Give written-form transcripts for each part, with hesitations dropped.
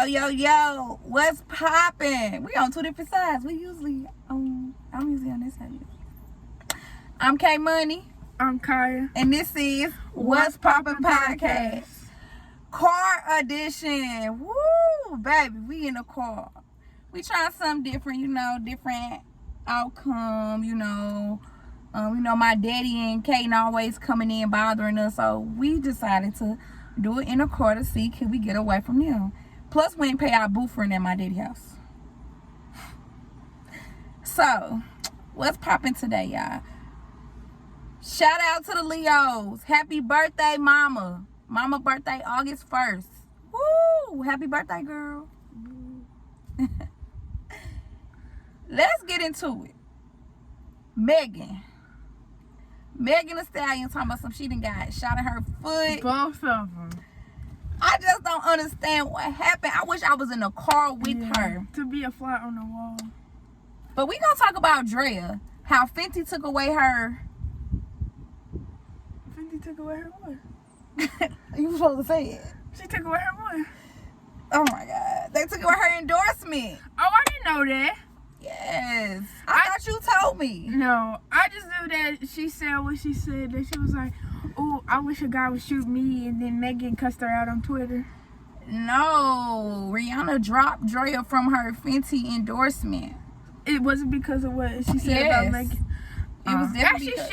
Yo, what's poppin'? We on two different sides. I'm usually on this side. I'm K Money. I'm Kaya. And this is What's Poppin' Podcast. Car edition. Woo, baby, we in the car. We trying something different, different outcome, we know my daddy and Kaden always coming in bothering us, so we decided to do it in a car to see can we get away from them. Plus, we ain't pay our booth rent at my daddy house. So, what's popping today, y'all? Shout out to the Leos. Happy birthday, mama. Mama birthday August 1st. Woo! Happy birthday, girl. Let's get into it. Megan Thee Stallion talking about some she done got shot in her foot. Both of them. I just don't understand what happened. I wish I was in a car with her. To be a fly on the wall. But we gonna talk about Drea. How Fenty took away her. Fenty took away her what? You were supposed to say it. She took away her what? Oh my God. They took away her endorsement. Oh, I didn't know that. Yes. I thought you told me. No, I just knew that she said what she said. That she was like, oh, I wish a guy would shoot me. And then Megan cussed her out on Twitter. No. Rihanna dropped Drea from her Fenty endorsement. It wasn't because of what she said about Megan. It was definitely she should.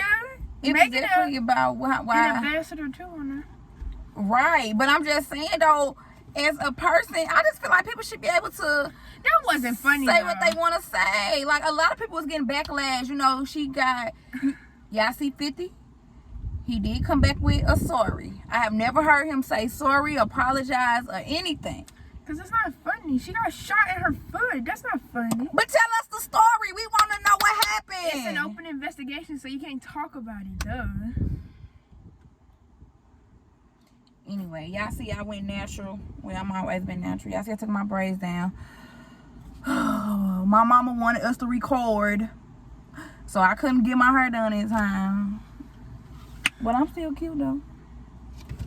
It was definitely about why. An ambassador too on her. Right. But I'm just saying though, as a person, I just feel like people should be able to that wasn't funny. Say what they want to say. Like, a lot of people was getting backlash. She got, y'all see 50? He did come back with a sorry. I have never heard him say sorry, apologize, or anything. Because it's not funny. She got shot in her foot. That's not funny. But tell us the story. We want to know what happened. It's an open investigation, so you can't talk about it, duh. Anyway, y'all see I went natural. Well, I'm always been natural. Y'all see I took my braids down. My mama wanted us to record, so I couldn't get my hair done in time. But I'm still cute though.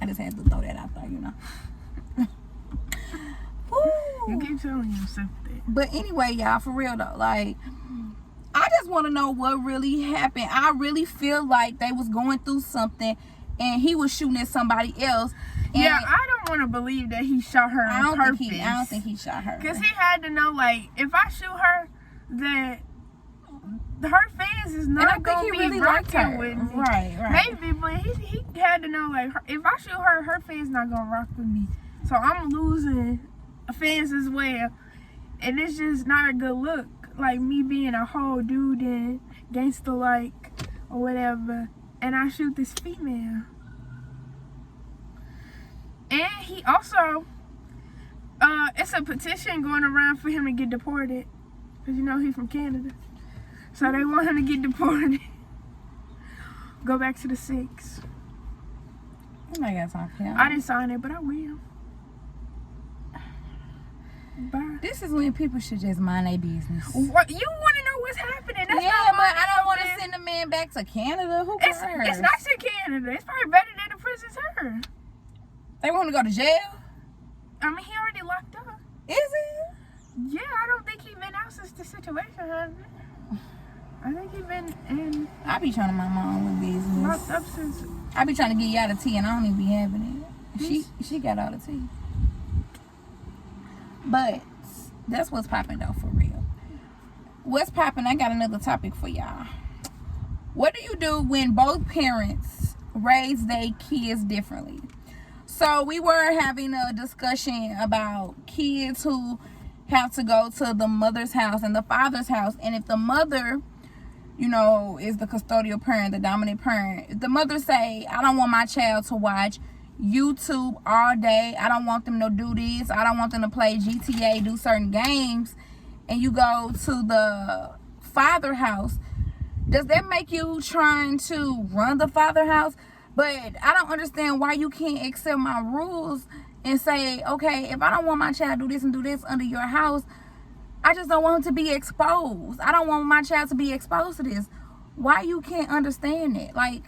I just had to throw that out there, You keep telling yourself that. But anyway, y'all, for real though, like, I just want to know what really happened. I really feel like they was going through something and he was shooting at somebody else. Yeah, I don't want to believe that he shot her on purpose. I don't think he shot her. Because he had to know, like, if I shoot her, that her fans is not going to be really rocking with me. Right. Maybe, but he had to know, like, if I shoot her, her fans not going to rock with me. So I'm losing fans as well. And it's just not a good look. Like, me being a whole dude and gangster-like or whatever, and I shoot this female. And he also, it's a petition going around for him to get deported. Because he's from Canada. So they want him to get deported. Go back to the 6. I got time for him. I didn't sign it, but I will. Bye. This is when people should just mind their business. What? You want to know what's happening? That's but I don't want to send the man back to Canada. Who cares? It's nice in Canada. It's probably better than the prison's her. They want to go to jail? I mean, he already locked up. Is he? Yeah, I don't think he been out since the situation happened. I think he been in. I be trying to mind my own business. Locked up since. I be trying to get y'all the tea and I don't even be having it. She got all the tea. But that's what's popping though, for real. What's popping? I got another topic for y'all. What do you do when both parents raise their kids differently? So we were having a discussion about kids who have to go to the mother's house and the father's house. And if the mother, is the custodial parent, the dominant parent, if the mother say, I don't want my child to watch YouTube all day, I don't want them to do this, I don't want them to play GTA, do certain games, and you go to the father house, does that make you trying to run the father house? But I don't understand why you can't accept my rules and say, okay, if I don't want my child to do this and do this under your house, I just don't want him to be exposed. I don't want my child to be exposed to this. Why you can't understand it? Like,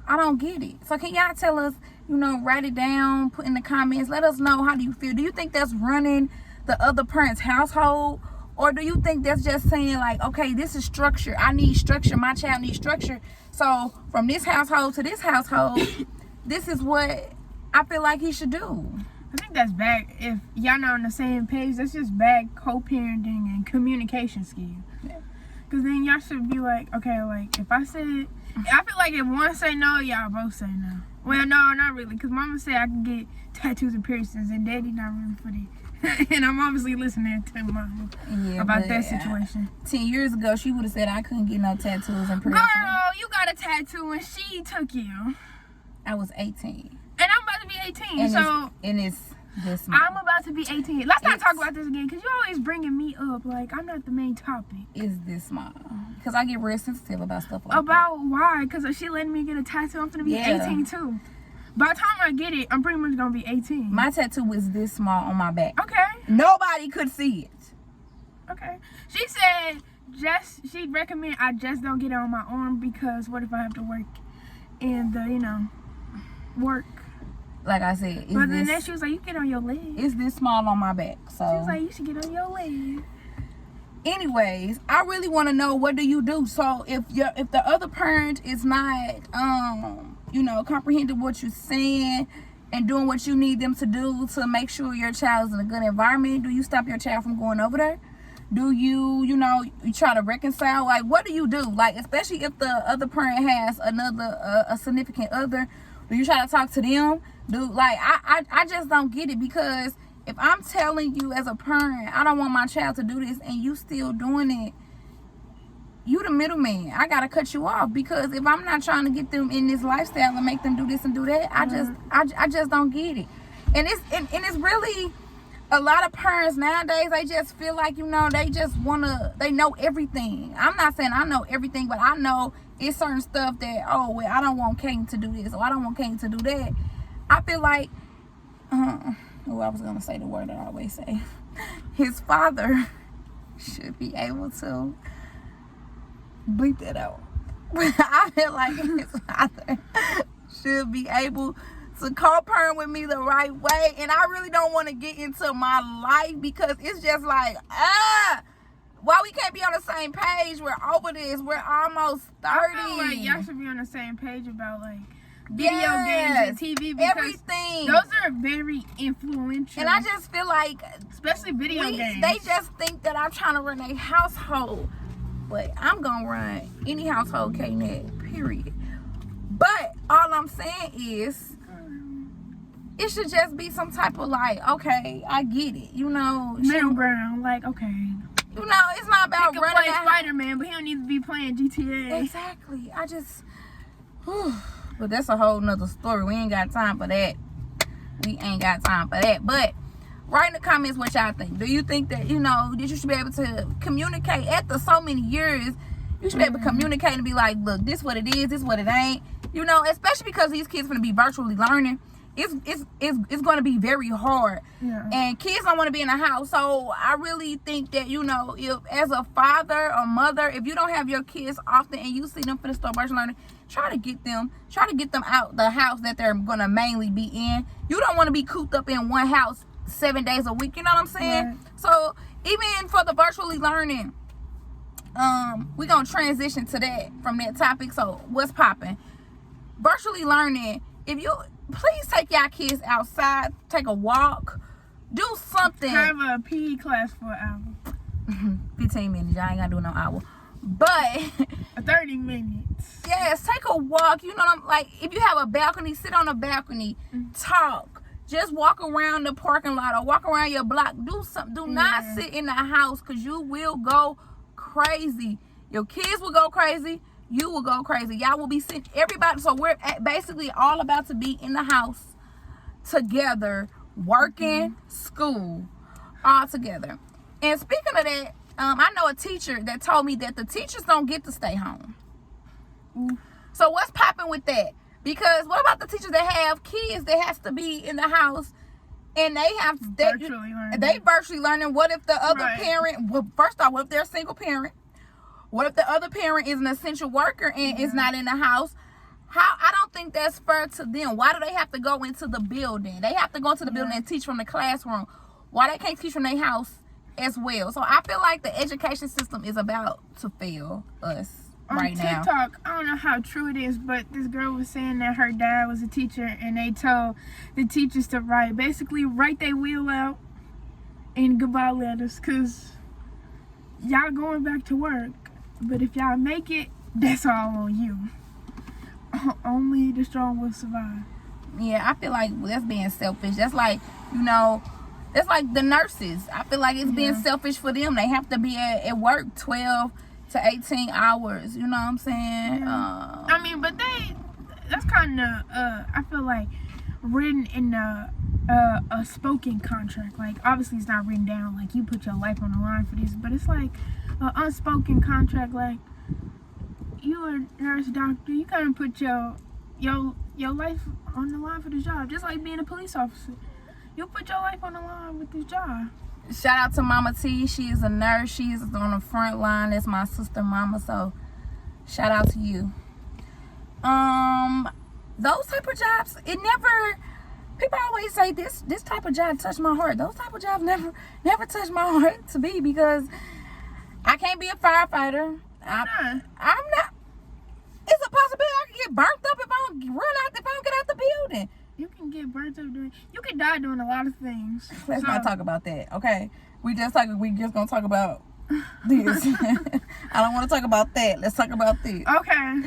I don't get it. So can y'all tell us, write it down, put in the comments, let us know, how do you feel? Do you think that's running the other parent's household? Or do you think that's just saying like, okay, this is structure. I need structure. My child needs structure. So from this household to this household, this is what I feel like he should do. I think that's bad. If y'all not on the same page, that's just bad co-parenting and communication skills. Because then y'all should be like, okay, like if I said, I feel like if one say no, y'all both say no. Well, no, not really. Because mama said I can get tattoos and piercings, and daddy not really for that. And I'm obviously listening to mama about that situation. 10 years ago, she would have said I couldn't get no tattoos and piercings. Girl, you got a tattoo and she took you. I was 18. And I'm about to be 18, and it's this month. I'm about to be 18. Let's not talk about this again, because you're always bringing me up like I'm not the main topic. Is this month. Because I get real sensitive about stuff like about that. Why? Because she letting me get a tattoo. I'm going to be 18 too. By the time I get it, I'm pretty much going to be 18. My tattoo was this small on my back. Okay. Nobody could see it. Okay. She said she'd recommend I just don't get it on my arm, because what if I have to work in the, work. Like I said, but then she was like, you get on your leg. It's this small on my back. So she was like, you should get on your leg. Anyways, I really want to know, what do you do? So if the other parent is not comprehending what you're saying and doing what you need them to do to make sure your child's in a good environment, do you stop your child from going over there? Do you you try to reconcile? Like, what do you do? Like, especially if the other parent has a significant other, do you try to talk to them? I just don't get it, because if I'm telling you as a parent, I don't want my child to do this, and you still doing it, you the middleman. I gotta cut you off, because if I'm not trying to get them in this lifestyle and make them do this and do that, I just don't get it. And it's really a lot of parents nowadays. They just feel like they know everything. I'm not saying I know everything, but I know it's certain stuff that I don't want Kane to do this, or I don't want Kane to do that. I feel like I was gonna say the word that I always say. His father should be able to bleep that out. I feel like his father should be able to co-parent with me the right way. And I really don't want to get into my life, because it's just like, why we can't be on the same page? We're over this. We're almost 30. I feel like y'all should be on the same page about like video games and TV, because everything. Those are very influential. And I just feel like, especially video games, they just think that I'm trying to run a household, but I'm gonna run any household KNet, period. But all I'm saying is, it should just be some type of like, okay, I get it, middle ground. Like, okay, it's not about he can running play Spider-Man, but he don't need to be playing GTA. Exactly. But that's a whole nother story. We ain't got time for that. But write in the comments what y'all think. Do you think that, that you should be able to communicate after so many years? You should be able to communicate and be like, look, this what it is, this what it ain't. Especially because these kids gonna be virtually learning. It's going to be very hard. Yeah. And kids don't want to be in a house. So I really think that, if as a father or mother, if you don't have your kids often and you see them for the start virtual learning, try to get them out the house that they're going to mainly be in. You don't want to be cooped up in one house 7 days a week. You know what I'm saying? Right. So even for the virtually learning, we're going to transition to that from that topic. So what's popping? Virtually learning. Please take y'all kids outside, take a walk, do something. Have a PE class for an hour. 15 minutes. Y'all ain't gotta do no hour. But 30 minutes. Yes, take a walk. If you have a balcony, sit on a balcony, talk. Just walk around the parking lot or walk around your block. Do something. Do not sit in the house, because you will go crazy. Your kids will go crazy. You will go crazy. Y'all will be sent, everybody. So we're basically all about to be in the house together, working, school, all together. And speaking of that, I know a teacher that told me that the teachers don't get to stay home. So what's popping with that? Because what about the teachers that have kids that has to be in the house, and they virtually learning? What if the other parent? Well, first off, what if they're a single parent? What if the other parent is an essential worker and is not in the house? I don't think that's fair to them. Why do they have to go into the building? They have to go into the building and teach from the classroom. why they can't teach from their house as well. So I feel like the education system is about to fail us right now. On TikTok, I don't know how true it is, but this girl was saying that her dad was a teacher and they told the teachers to write their will out in goodbye letters, because y'all going back to work, but if y'all make it, that's all on you. Only the strong will survive. Yeah, I feel like that's being selfish. That's like, that's like the nurses. I feel like it's being selfish for them. They have to be at work 12 to 18 hours. You know what I'm saying? Yeah. I mean, but that's kind of, I feel like, written in a spoken contract. Like, obviously it's not written down, like, you put your life on the line for this, but it's like an unspoken contract. Like, you a nurse, doctor, you gotta put your life on the line for the job. Just like being a police officer, you put your life on the line with this job. Shout out to Mama T. She is a nurse. She is on the front line. That's my sister mama, so shout out to you. Those type of jobs, people always say this type of job touched my heart. Those type of jobs never touched my heart to be, because I can't be a firefighter. I'm not. It's a possibility I can get burnt up if I don't get out the building. You can get burnt up you can die doing a lot of things. Let's not talk about that, okay? We just gonna talk about this. I don't want to talk about that. Let's talk about this. Okay.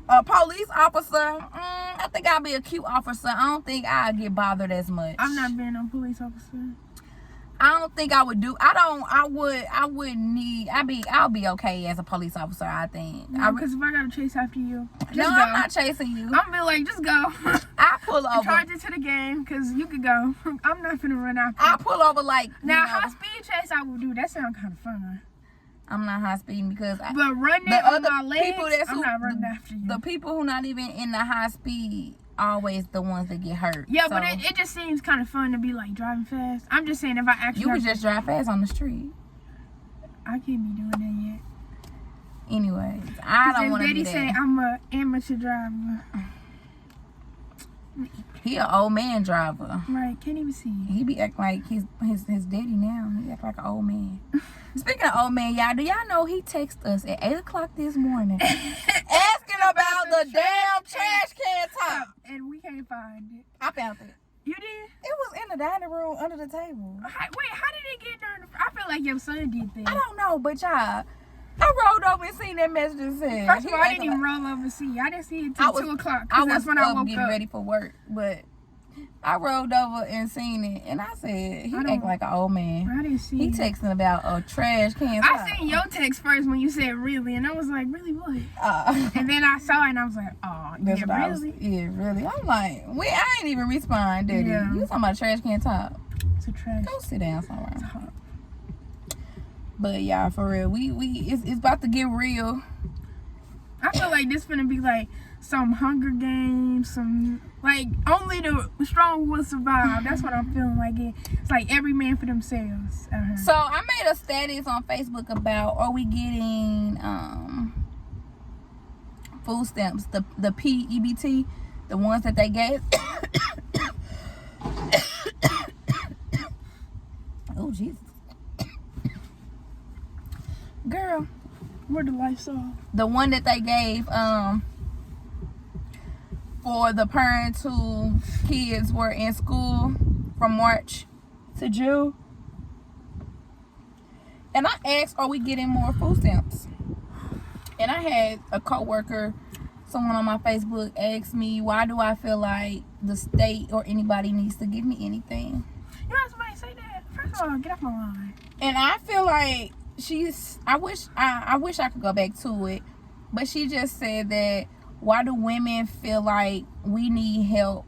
A police officer, I think I'll be a cute officer. I don't think I'll get bothered as much. I'm not being a police officer. I don't think I would do. I'll be okay as a police officer, I think. Because if I gotta chase after you, I'm not chasing you. I'm be like, just go. I pull over. Charge it to the game, because you could go. I'm not finna run after you. I pull over like. Now, high speed chase I will do. That sounds kind of fun. I'm not high speeding because but running on my legs, I'm not running after you. The people who not even in the high speed always the ones that get hurt. Yeah, so, but it just seems kind of fun to be like driving fast. I'm just saying, if I actually... You would just drive fast on the street. I can't be doing that yet. Anyways, I don't want to be Daddy say I'm an amateur driver. He an old man driver. Right, can't even see. He be acting like his daddy now. He act like an old man. Speaking of old man, y'all, do y'all know he texted us at 8 o'clock this morning asking about the damn trash can top? And we can't find it. I found it. You did? It was in the dining room under the table. Wait, how did it get there? I feel like your son did that. I don't know, but y'all, I rolled over and seen that message and said. First of all, I didn't even roll over and see. I didn't see it till 2 o'clock. I was that's when I woke getting ready for work, but I rolled over and seen it, and I said, he act like an old man. I didn't see He it. texting about a trash can. I seen your text first when you said really, and I was like, really what? And then I saw it, and I was like, oh, yeah, really? Yeah, really. I'm like, I ain't even respond, did yeah. You talking about trash can top? It's a trash. Go sit down somewhere. But y'all, for real, it's about to get real. I feel like this finna be like some Hunger Games, some like only the strong will survive. That's what I'm feeling like. It's like every man for themselves. So I made a status on Facebook about, are we getting food stamps, the PEBT, the ones that they gave. Oh Jesus, girl, where the lights on? The one that they gave for the parents whose kids were in school from March to June. And I asked, are we getting more food stamps? And I had a coworker, someone on my Facebook, ask me, why do I feel like the state or anybody needs to give me anything? You know somebody say that? First of all, get off my line. And I feel like I wish I could go back to it, but she just said that, why do women feel like we need help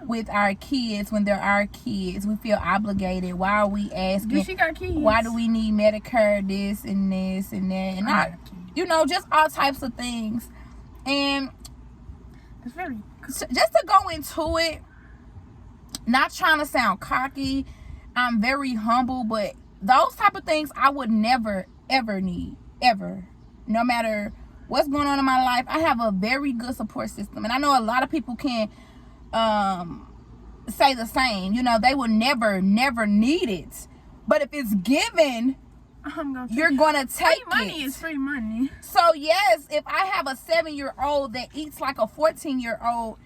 with our kids when they're our kids? We feel obligated. Why are we asking? She got kids. Why do we need Medicare, this and this and that? And I just all types of things. And it's very just to go into it, not trying to sound cocky, I'm very humble, but those type of things I would never, ever need. Ever. No matter what's going on in my life, I have a very good support system. And I know a lot of people can say the same. You know, they will never need it. But if it's given, you're gonna take free money is free money. So yes, if I have a 7-year-old that eats like a 14-year-old,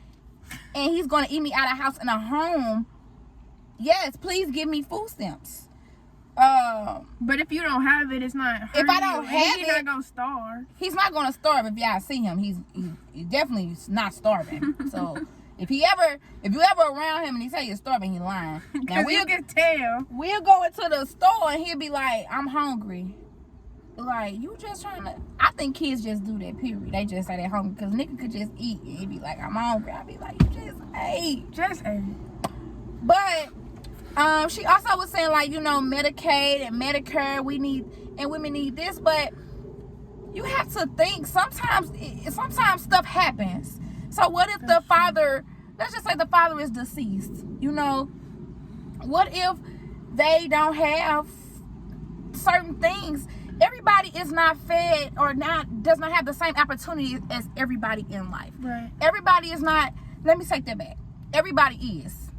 and he's gonna eat me out of house in a home, yes, please give me food stamps. But if you don't have it, it's not. If I don't have he's not gonna starve. He's not gonna starve. If y'all see him, he's definitely not starving. So if you ever around him and he say you're starving, he lying. Now you can tell. We'll go into the store and he'll be like, I'm hungry. Like, you just trying to. I think kids just do that. Period. They just say they're hungry because nigga could just eat and he'd be like, I'm hungry. I'd be like, you just ate. Just ate. But she also was saying, like, you know, Medicaid and Medicare, women need this, but you have to think sometimes stuff happens. So what if the father, let's just say the father is deceased, you know, what if they don't have certain things? Everybody is not fed or does not have the same opportunities as everybody in life. Right. Everybody is not, let me take that back. Everybody is.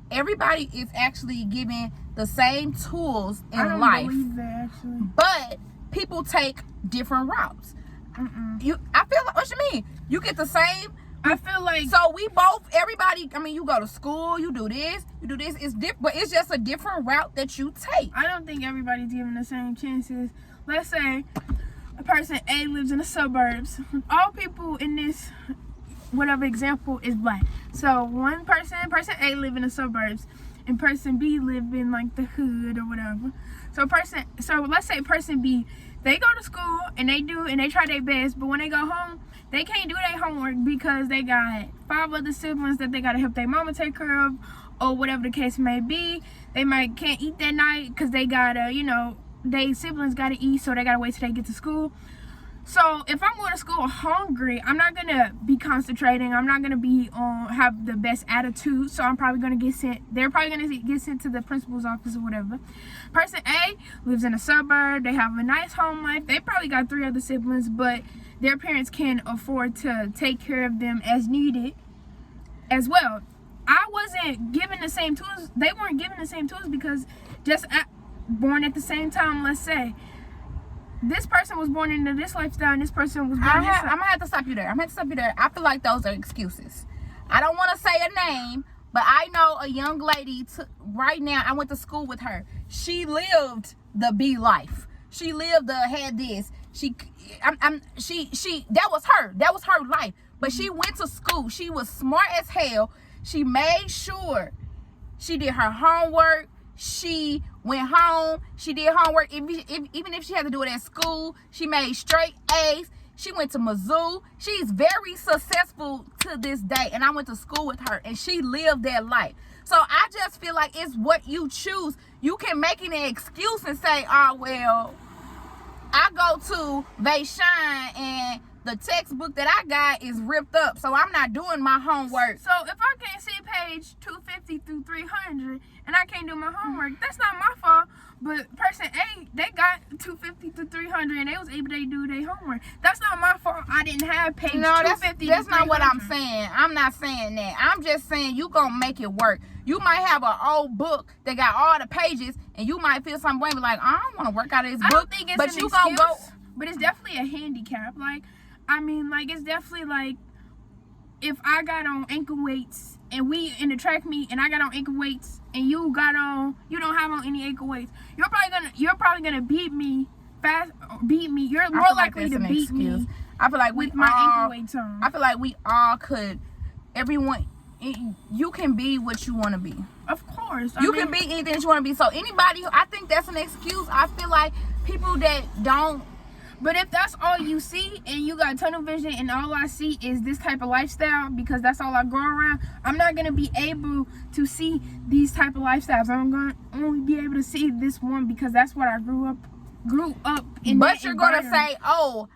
Everybody is actually given the same tools in life. I don't believe that, actually. But people take different routes. I feel like, what you mean? You get the same. I feel like. So everybody, I mean, you go to school, you do this, it's different, but it's just a different route that you take. I don't think everybody's given the same chances. Let's say a person A lives in the suburbs. All people in this whatever example is black. So person A live in the suburbs and person B live in like the hood or whatever. So let's say person B, they go to school and they try their best, but when they go home, they can't do their homework because they got 5 other siblings that they gotta help their mama take care of, or whatever the case may be. They can't eat that night because they gotta, they siblings gotta eat, so they gotta wait till they get to school. So if I'm going to school hungry, I'm not gonna be concentrating. I'm not gonna have the best attitude. So I'm probably gonna get sent. They're probably gonna get sent to the principal's office or whatever. Person A lives in a suburb. They have a nice home life. They probably got 3 other siblings, but their parents can afford to take care of them as needed as well. I wasn't given the same tools. They weren't given the same tools because born at the same time. Let's say this person was born into this lifestyle and this person was born I'm gonna have to stop you there. I feel like those are excuses. I don't want to say a name, but I know a young lady right now. I went to school with her. She lived the B life. She lived had this. That was her life. But she went to school. She was smart as hell. She made sure she did her homework. She went home. She did homework. Even if she had to do it at school, she made straight A's. She went to Mizzou. She's very successful to this day. And I went to school with her, and she lived that life. So I just feel like it's what you choose. You can make an excuse and say, oh, well, I go to Vaishine and the textbook that I got is ripped up, so I'm not doing my homework. So if I can't see page 250 through 300 and I can't do my homework, that's not my fault. But person A, they got 250 through 300 and they was able to do their homework. That's not my fault. I didn't have page 250. That's not what I'm saying. I'm not saying that. I'm just saying you gonna make it work. You might have an old book that got all the pages, and you might feel some way, but like, I don't want to work out of this book. I don't think it's but an you excuse, gonna go. But it's definitely a handicap. It's definitely like if I got on ankle weights and we in the track meet and I got on ankle weights and you don't have on any ankle weights, you're probably gonna beat me fast. You're more likely to beat me. I feel like with my ankle weights on. I feel like we all could. Everyone, you can be what you want to be. Of course, you can be anything that you want to be. So anybody, I think that's an excuse. I feel like people that don't. But if that's all you see and you got tunnel vision and all I see is this type of lifestyle because that's all I go around, I'm not going to be able to see these type of lifestyles. I'm going to only be able to see this one because that's what I grew up in. But you're going to say, oh,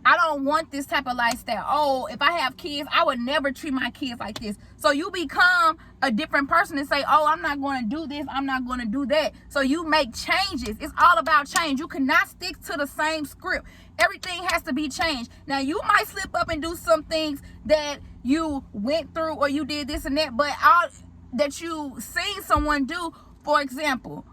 I don't want this type of lifestyle. Oh, if I have kids, I would never treat my kids like this. So you become a different person and say, oh, I'm not going to do this. I'm not going to do that. So you make changes. It's all about change. You cannot stick to the same script. Everything has to be changed. Now, you might slip up and do some things that you went through or you did this and that, but all that you seen someone do. For example,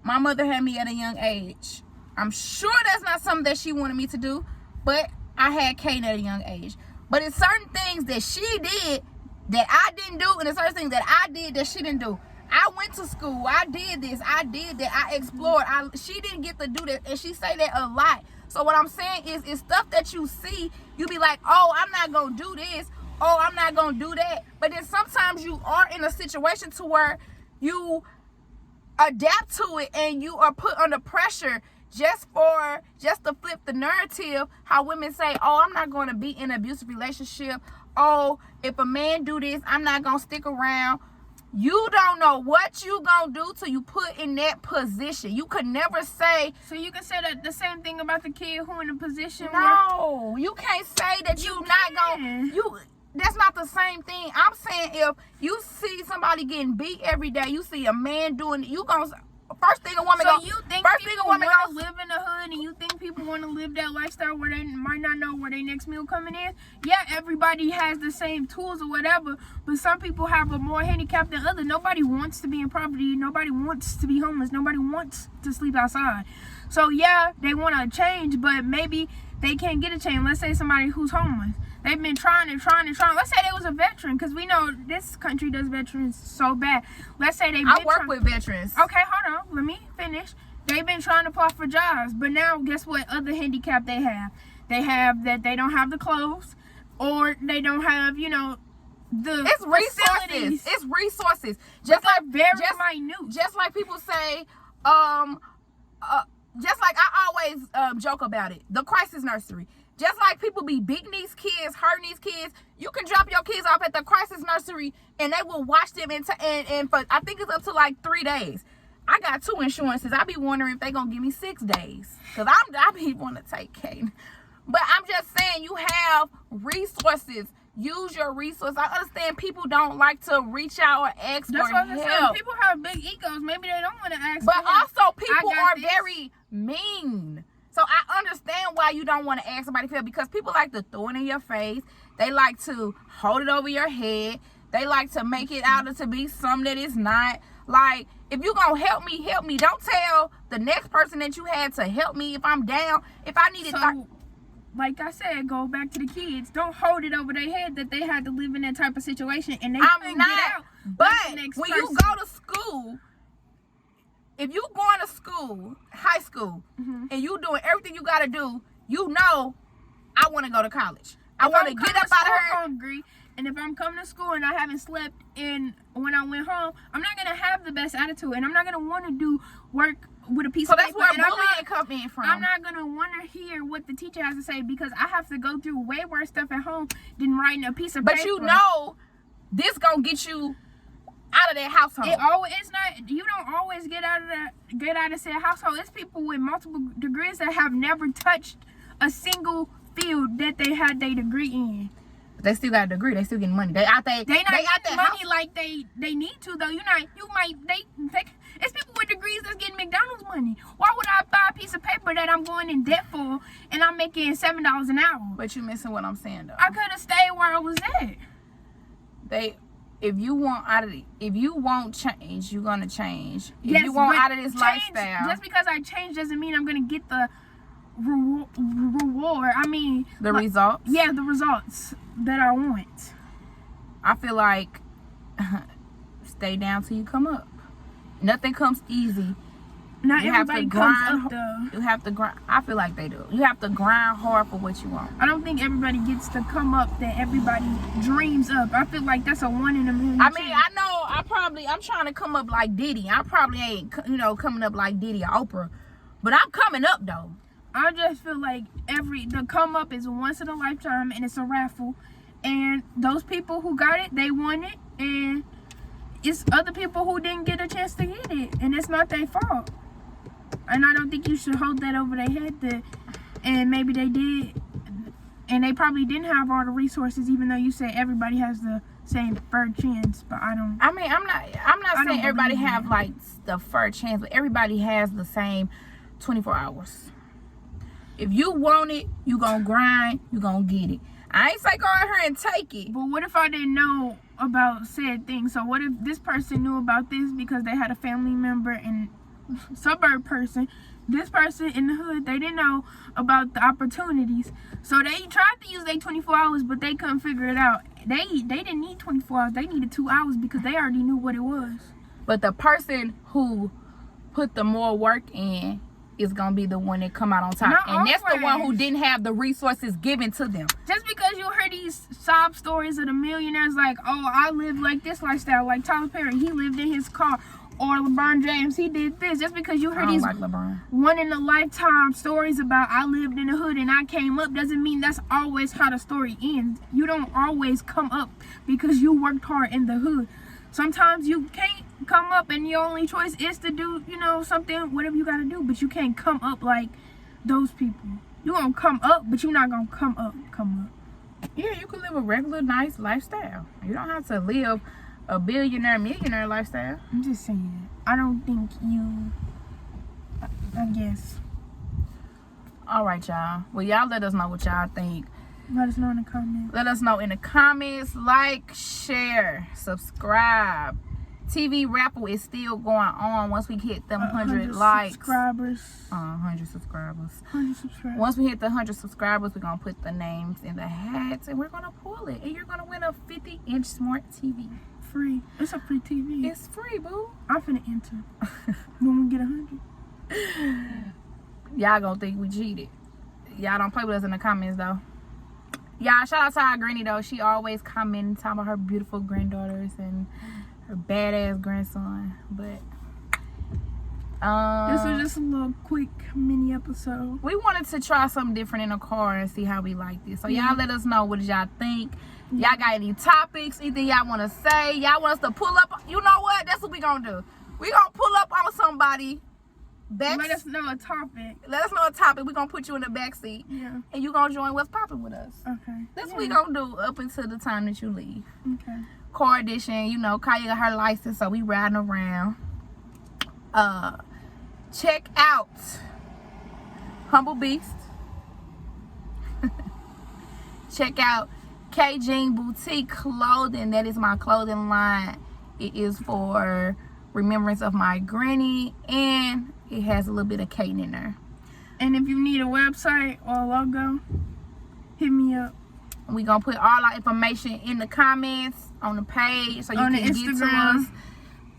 my mother had me at a young age. I'm sure that's not something that she wanted me to do, but I had Kane at a young age. But it's certain things that she did that I didn't do, and it's certain things that I did that she didn't do. I went to school. I did this. I did that. I explored. She didn't get to do that, and she say that a lot. So what I'm saying is, it's stuff that you see, you be like, oh, I'm not gonna do this. Oh, I'm not gonna do that. But then sometimes you are in a situation to where you adapt to it, and you are put under pressure just to flip the narrative. How women say, oh, I'm not going to be in an abusive relationship. Oh, if a man do this, I'm not going to stick around. You don't know what you gonna do till you put in that position. You could never say. So you can say that the same thing about the kid who in a position. No, you can't say that you not gonna. That's not the same thing. I'm saying if you see somebody getting beat every day, you see a man doing it, you gonna. First thing a woman so you think people want to live in the hood, and you think people want to live that lifestyle where they might not know where their next meal coming in? Yeah, everybody has the same tools or whatever, but some people have a more handicap than others. Nobody wants to be in poverty. Nobody wants to be homeless. Nobody wants to sleep outside. So yeah, they want to change, but maybe they can't get a change. Let's say somebody who's homeless. They've been trying. Let's say they was a veteran, because we know this country does veterans so bad. Let's say I work with veterans. Okay, hold on. Let me finish. They've been trying to apply for jobs, but now guess what other handicap they have? They have that they don't have the clothes, or they don't have, the it's resources. It's resources. Just like minute. Just like people say, just like I always joke about it, the crisis nursery. Just like people be beating these kids, hurting these kids, you can drop your kids off at the crisis nursery and they will watch them and for I think it's up to like 3 days. I got 2 insurances. I be wondering if they gonna give me 6 days, because I be want to take Kane. But I'm just saying, you have resources. Use your resources. I understand people don't like to reach out or ask for help. People have big egos. Maybe they don't want to ask. But also people are very mean. So I understand why you don't want to ask somebody for help, because people like to throw it in your face. They like to hold it over your head. They like to make it out to be something that it's not. Like, if you gonna help me, help me. Don't tell the next person that you had to help me if I'm down. If I needed, like I said, go back to the kids. Don't hold it over their head that they had to live in that type of situation and they couldn't get out. But when you go to school, if you going to school, high school, and you doing everything you got to do, I want to go to college. I want to get up out of here hungry. And if I'm coming to school and I haven't slept in when I went home, I'm not going to have the best attitude. And I'm not going to want to do work with a piece of paper. So that's where bullying comes in from. I'm not going to want to hear what the teacher has to say, because I have to go through way worse stuff at home than writing a piece of paper. But this going to get you out of that household. It's not. You don't always get out of said household. It's people with multiple degrees that have never touched a single field that they had their degree in. But they still got a degree. They still getting money. They not getting money like they need to though. It's people with degrees that's getting McDonald's money. Why would I buy a piece of paper that I'm going in debt for and I'm making $7 an hour? But you missing what I'm saying though. I could have stayed where I was at. If you won't change, you're gonna change. If you want out of this lifestyle, just because I change doesn't mean I'm gonna get the reward. I mean, the results. Yeah, the results that I want. I feel like stay down till you come up. Nothing comes easy. Not everybody comes up though. You have to grind. I feel like they do. You have to grind hard for what you want. I don't think everybody gets to come up that everybody dreams up. I feel like that's a 1 in a million. I mean, I know I'm trying to come up like Diddy. I probably ain't, coming up like Diddy or Oprah. But I'm coming up though. I just feel like the come up is once in a lifetime, and it's a raffle. And those people who got it, they won it. And it's other people who didn't get a chance to get it. And it's not their fault. And I don't think you should hold that over their head and maybe they did. And they probably didn't have all the resources, even though you say everybody has the same fair chance. But I don't. I mean, I'm not saying everybody have like the fair chance, but everybody has the same 24 hours. If you want it, you gonna grind, you gonna get it. I ain't say go out here and take it. But what if I didn't know about said thing? So what if this person knew about this because they had a family member and suburb person? This person in the hood, they didn't know about the opportunities. So they tried to use their 24 hours, but they couldn't figure it out. They didn't need 24 hours. They needed 2 hours because they already knew what it was. But the person who put the more work in is going to be the one that come out on top. Not and that's the one who always. didn't have the resources given to them. Just because you heard these sob stories of the millionaires like, oh, I lived like this lifestyle, like Tyler Perry, he lived in his car, or LeBron James, he did this. Just because you I heard don't these like LeBron. one-in-a-lifetime stories about I lived in the hood and I came up doesn't mean that's always how the story ends. You don't always come up because you worked hard in the hood. Sometimes you can't come up and your only choice is to do, you know, something, whatever you got to do. But you can't come up like those people. You gonna come up, but you're not gonna come up. Yeah, you can live a regular, nice lifestyle. You don't have to live a billionaire, millionaire lifestyle. I'm just saying. I don't think you, I guess. All right, y'all. Well, y'all let us know what y'all think. Let us know in the comments. Let us know in the comments. Like, share, subscribe. TV Raffle is still going on once we hit them 100 likes. Subscribers. 100 subscribers. 100 subscribers. Once we hit the 100 subscribers, we're going to put the names in the hats and we're going to pull it. And you're going to win a 50-inch smart TV. Free. It's a free TV. It's free, boo. I'm finna enter when we get 100. Y'all gonna think we cheated. Y'all don't play with us in the comments, though. Y'all, shout out to our granny, though. She always commenting, talking about her beautiful granddaughters and her badass grandson. But this was just a little quick mini episode. we wanted to try something different in the car and see how we like this. So y'all let us know, what did y'all think? Y'all got any topics, anything y'all want to say? Y'all want us to pull up? You know what? That's what we gonna do. We gonna pull up on somebody. Let us know a topic. Let us know a topic. We gonna put you in the back seat. Yeah. And you gonna join What's Poppin' with us. Okay. That's what we gonna do up until the time that you leave. Okay. Car edition, you know, Kaya got her license, so we riding around. Check out Humble Beast. Check out K Jean Boutique Clothing. That is my clothing line. It is for remembrance of my granny, and it has a little bit of Kate in there. And if you need a website or a logo, hit me up. We gonna put all our information in the comments on the page so you On can the get to Instagram.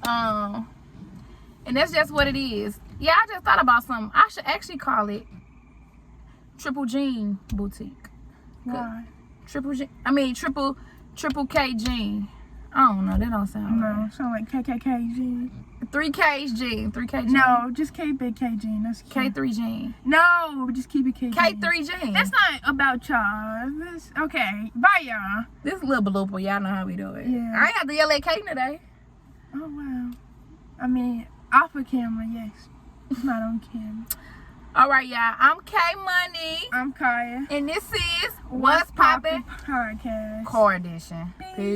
us. And that's just what it is. Yeah, I just thought about something. I should actually call it Triple Jean Boutique. Why? Triple K Jean. I don't know. That don't sound No, right. sound like KKKG. 3K's Jean. 3K Jean. No, just keep it KG. That's cute. K3 Jean. No, just keep it KG. K3 Jean. That's not about y'all. This, okay, bye y'all. This little blooper. Y'all know how we do it. Yeah. I ain't have to yell at Kate today. Oh wow. I mean, off of camera, yes. Not on camera. All right, y'all. I'm K Money. I'm Kaya. And this is What's Poppin' Podcast. Car Edition. Peace. Peace.